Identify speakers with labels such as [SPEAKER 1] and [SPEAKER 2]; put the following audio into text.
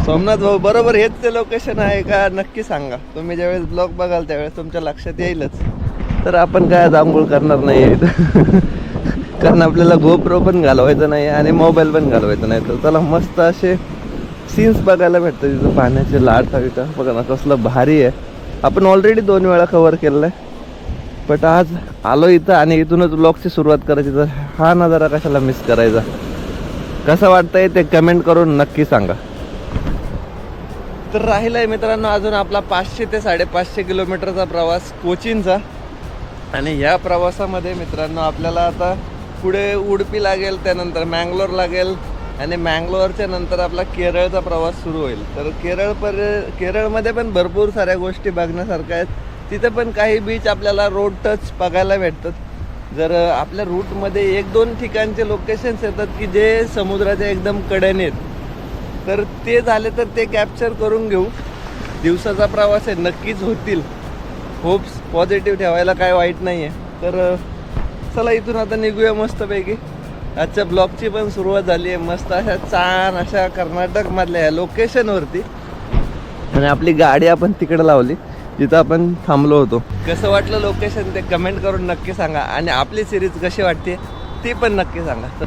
[SPEAKER 1] सोमनाथ भाऊ बरोबर हेच ते लोकेशन आहे का नक्की सांगा. तुम्ही ज्यावेळेस ब्लॉग बघाल त्यावेळेस तुमच्या लक्षात येईलच. तर आपण काय आंघोळ करणार नाही कारण आपल्याला गोप्रो पण घालवायचं नाही आणि मोबाईल पण घालवायचा नाही. तर चला मस्त असे सीन्स बघायला भेटतं तिथं. पाण्याचे लाट हवी का बघा ना कसलं भारी आहे. आपण ऑलरेडी 2 वेळा कव्हर केलेलं आहे बट आज आलो इथं आणि इथूनच ब्लॉगची सुरुवात करायची. तर हा नजारा कशाला मिस करायचा. कसं वाटतंय ते कमेंट करून नक्की सांगा. तर राहिला आहे मित्रांनो अजून आपला 500 ते 550 किलोमीटरचा प्रवास कोचीनचा. आणि ह्या प्रवासामध्ये मित्रांनो आपल्याला आता पुढे उडपी लागेल, त्यानंतर मँगलोर लागेल आणि मँगलोरच्या नंतर आपला केरळचा प्रवास सुरू होईल. तर केरळमध्ये पण भरपूर साऱ्या गोष्टी बघण्यासारख्या आहेत. तिथे पण काही बीच आपल्याला रोड टच बघायला भेटतात. जर आपल्या रूटमध्ये 1-2 ठिकाणचे लोकेशन्स येतात की जे समुद्राच्या एकदम कडेने आहेत, तर ते झाले तर ते कॅप्चर करून घेऊ. दिवसाचा प्रवास आहे, नक्कीच होतील. होप्स पॉझिटिव्ह ठेवायला काय वाईट नाही आहे. तर चला इथून आता निघूया मस्तपैकी. आजच्या ब्लॉगची पण सुरुवात झाली आहे मस्त अशा छान अशा कर्नाटकमधल्या ह्या लोकेशनवरती. आणि आपली गाडी आपण तिकडे लावली जिथं आपण थांबलो होतो. कसं वाटलं लोकेशन ते कमेंट करून नक्की सांगा. आणि आपली सिरीज कशी वाटते ती पण नक्की सांगा. तर